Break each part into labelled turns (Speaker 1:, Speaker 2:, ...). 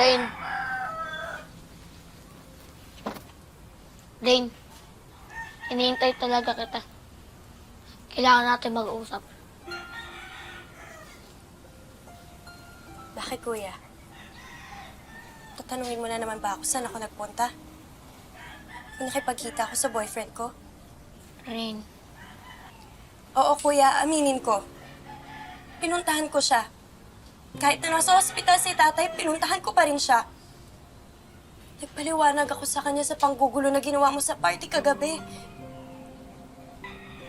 Speaker 1: Rain. Rain. Hinihintay talaga kita. Kailangan natin mag-usap.
Speaker 2: Bakit, kuya? Tatanungin mo na naman ba ako saan ako nagpunta? Kung nakipagkita ako sa boyfriend ko?
Speaker 1: Rain.
Speaker 2: Oo, kuya, aminin ko. Pinuntahan ko siya. Kahit na nasa ospital si tatay, pinuntahan ko pa rin siya. Nagpaliwanag ako sa kanya sa panggugulo na ginawa mo sa party kagabi.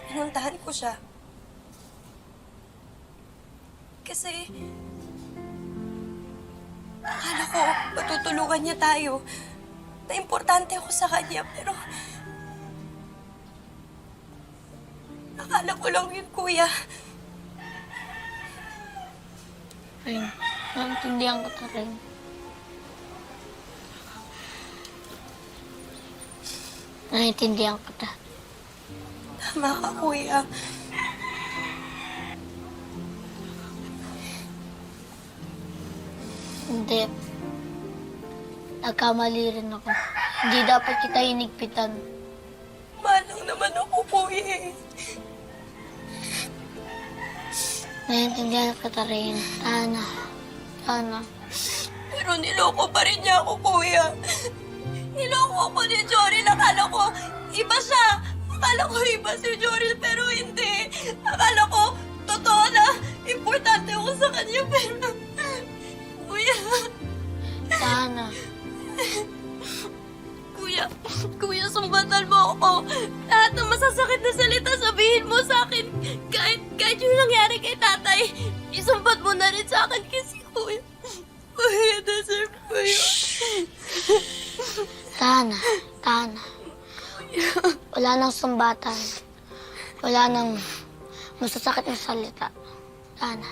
Speaker 2: Pinuntahan ko siya. Kasi akala ko matutulungan niya tayo. Na importante ako sa kanya, pero akala ko lang yun, kuya.
Speaker 1: Rain. Naintindihan kita, Rain. Naintindihan kita.
Speaker 2: Tama ka, kuya.
Speaker 1: Hindi. Nagkamali rin ako. Hindi dapat kita hinigpitan.
Speaker 2: Mahal lang naman ako, kuya eh.
Speaker 1: Naintindihan kita, Rain. Sana. Sana.
Speaker 2: Pero niloko pa rin niya ako, kuya. Niloko ko ni Joril. Akala ko iba siya. Akala ko iba si Joril, pero hindi. Akala ko totoo na importante ako sa kanya, pero kuya.
Speaker 1: Sana.
Speaker 2: Kuya, sumbatan mo ako. Lahat ng masasakit na salita sabihin mo sa akin. Kahit yung nangyari kay tatay, isumbat mo na rin sa akin kasi kuya. Kuya, deserve ko yun.
Speaker 1: Sana. Sana. Wala nang sumbatan. Wala nang masasakit na salita. Sana.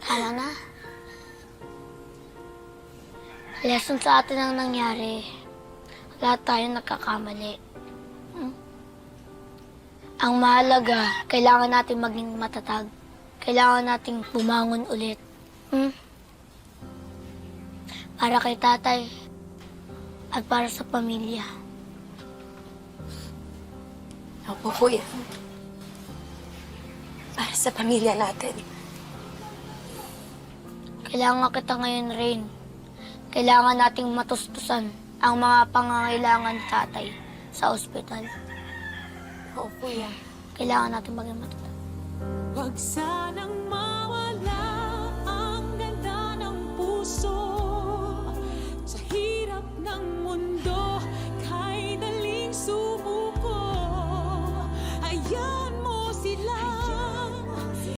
Speaker 1: Sana na. Lesson sa atin ang nangyari. Lahat tayo nagkakamali. Ang mahalaga, kailangan natin maging matatag. Kailangan nating bumangon ulit. Para kay tatay at para sa pamilya.
Speaker 2: Opo, kuya. Para sa pamilya natin.
Speaker 1: Kailangan kita ngayon, Rain. Kailangan nating matustusan ang mga pangangailangan ni tatay sa ospital.
Speaker 2: Oo, kuya.
Speaker 1: Kailangan natin maging matatag.
Speaker 3: Huwag sanang mawala ang ganda ng puso sa hirap ng mundo, kahit daling sumuko. Ayaw